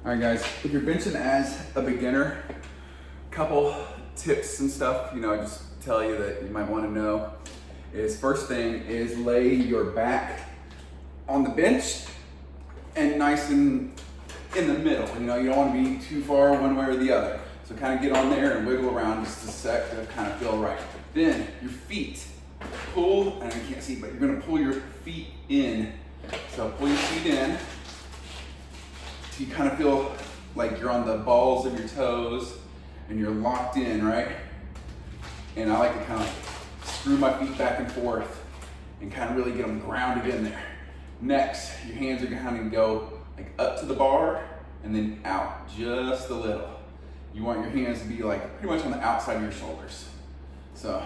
All right, guys, if you're benching as a beginner, couple tips and stuff, just tell you that you might want to know is first thing is lay your back on the bench and nice and in the middle. You don't want to be too far one way or the other. So kind of get on there and wiggle around just a sec to kind of feel right. Then your feet, pull, and I can't see, but you're going to pull your feet in. So pull your feet in. So you kind of feel like you're on the balls of your toes and you're locked in, right? And I like to kind of screw my feet back and forth and kind of really get them grounded in there. Next, your hands are going to go like up to the bar and then out just a little. You want your hands to be like pretty much on the outside of your shoulders. So,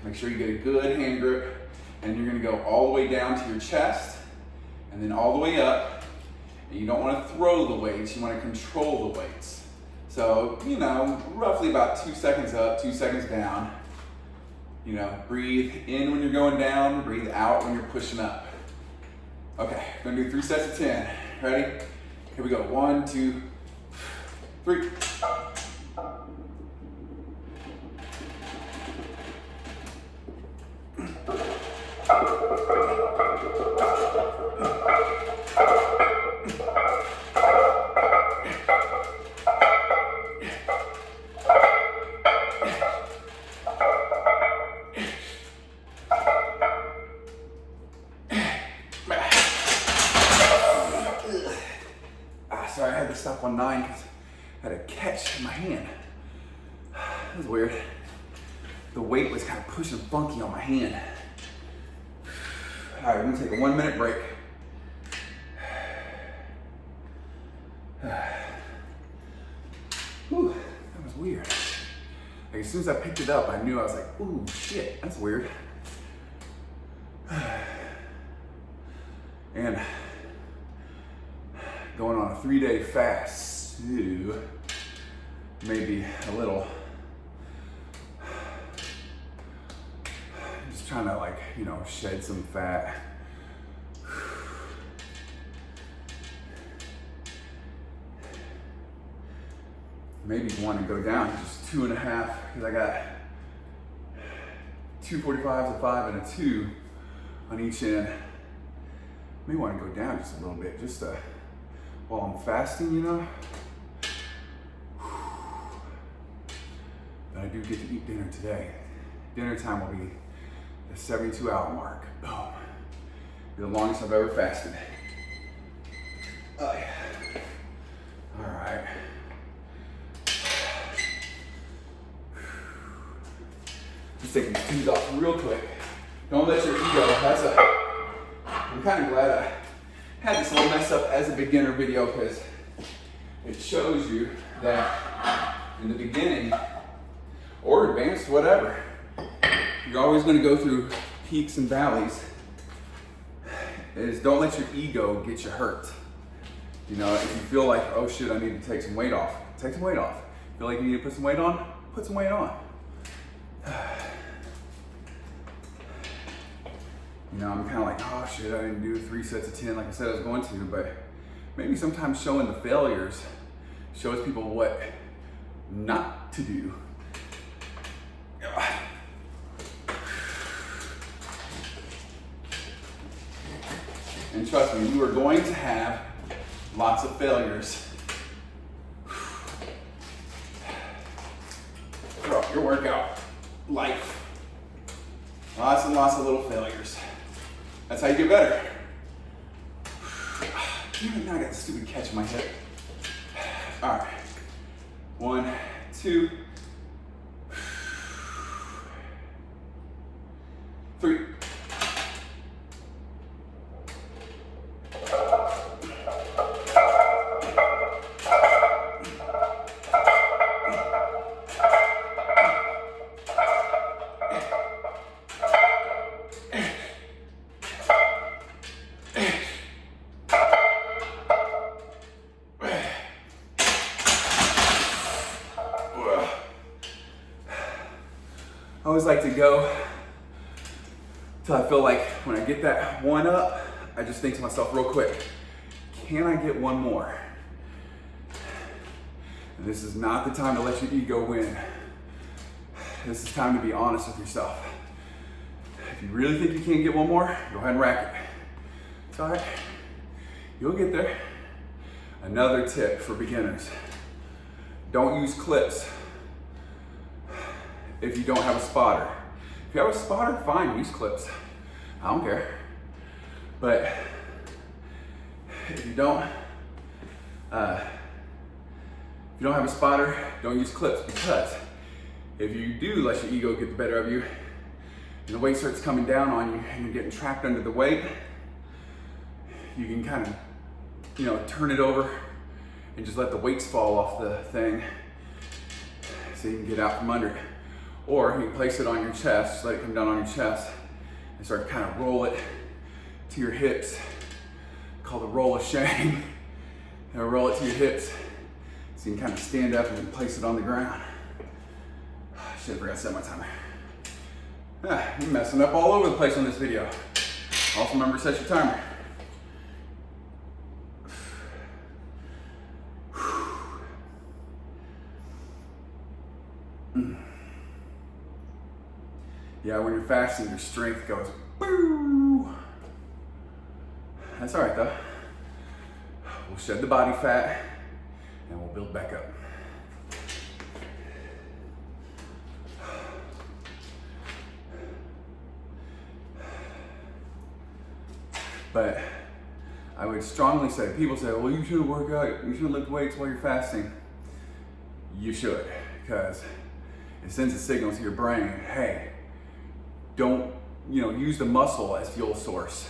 make sure you get a good hand grip. And you're gonna go all the way down to your chest and then all the way up. And you don't wanna throw the weights, you wanna control the weights. So, roughly about 2 seconds up, 2 seconds down. Breathe in when you're going down, breathe out when you're pushing up. Okay, we're gonna do 3 sets of 10. Ready? Here we go, 1, 2, 3. Sorry, I had to stop on 9 because I had a catch in my hand. That was weird. The weight was kind of pushing funky on my hand. All right, we're gonna take a 1 minute break. Whew, that was weird. Like as soon as I picked it up, I knew I was like, ooh, shit, that's weird. And going on a 3-day fast, so maybe a little, just trying to shed some fat. Maybe want to go down to just 2.5 because I got 2 45s, a 5, and a 2 on each end. Maybe want to go down just a little bit, just while I'm fasting, But I do get to eat dinner today. Dinner time will be the 72-hour mark. Boom. Be the longest I've ever fasted. Oh, yeah. All right. Just taking the shoes off real quick. Don't let your ego, I'm kind of glad I had this little mess up as a beginner video because it shows you that in the beginning or advanced, whatever, you're always going to go through peaks and valleys. Don't let your ego get you hurt. If you feel like, oh shit, I need to take some weight off, take some weight off. Feel like you need to put some weight on? Put some weight on. I'm kind of like, oh shit, I didn't do 3 sets of 10 like I said I was going to, but maybe sometimes showing the failures shows people what not to do. And trust me, you are going to have lots of failures throughout your workout life. Lots and lots of little failures. That's how you get better. Now I got a stupid catch in my hip. All right. 1, 2, 3. I always like to go till I feel like when I get that one up, I just think to myself real quick, can I get one more? And this is not the time to let your ego win. This is time to be honest with yourself. If you really think you can't get one more, go ahead and rack it. It's all right. You'll get there. Another tip for beginners. Don't use clips if you don't have a spotter. If you have a spotter, fine, use clips. I don't care. But if you don't have a spotter, don't use clips, because if you do let your ego get the better of you and the weight starts coming down on you and you're getting trapped under the weight, you can kind of, turn it over and just let the weights fall off the thing so you can get out from under it. Or you can place it on your chest, just let it come down on your chest and start to kind of roll it to your hips, called the roll of shame. And roll it to your hips so you can kind of stand up and place it on the ground. Shit, I forgot to set my timer. I'm messing up all over the place on this video. Also remember to set your timer. Yeah, when you're fasting, your strength goes boo. That's all right though. We'll shed the body fat and we'll build back up. But I would strongly say, people say, well, you shouldn't work out, you shouldn't lift weights while you're fasting. You should, because it sends a signal to your brain, hey, don't, use the muscle as fuel source.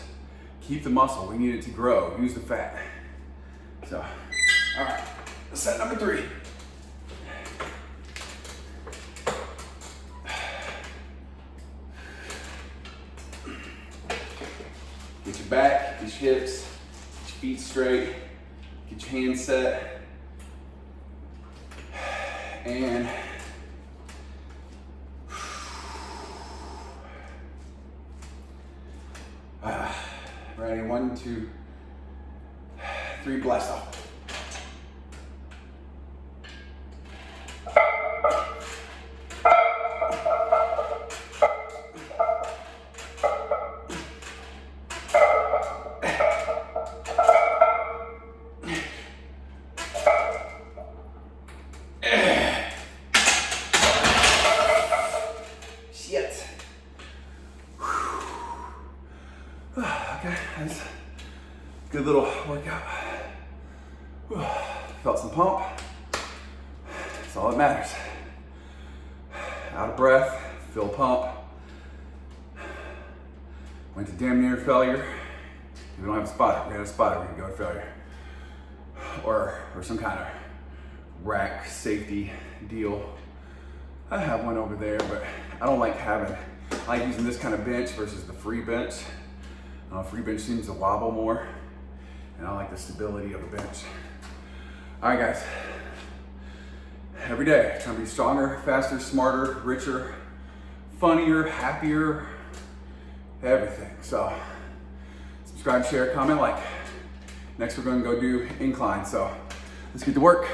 Keep the muscle, we need it to grow, use the fat. So, all right, set number 3. Get your back, get your hips, get your feet straight, get your hands set, and ready, 1, 2, 3, blast off. Okay, that's a good little workout. Felt some pump. That's all that matters. Out of breath, feel pump. Went to damn near failure. If we don't have a spotter, we have a spotter, we can go to failure. Or some kind of rack safety deal. I have one over there, but I don't like I like using this kind of bench versus the free bench. Free bench seems to wobble more, and I like the stability of a bench. All right, guys. Every day, trying to be stronger, faster, smarter, richer, funnier, happier, everything. So, subscribe, share, comment, like. Next, we're going to go do incline. So, let's get to work.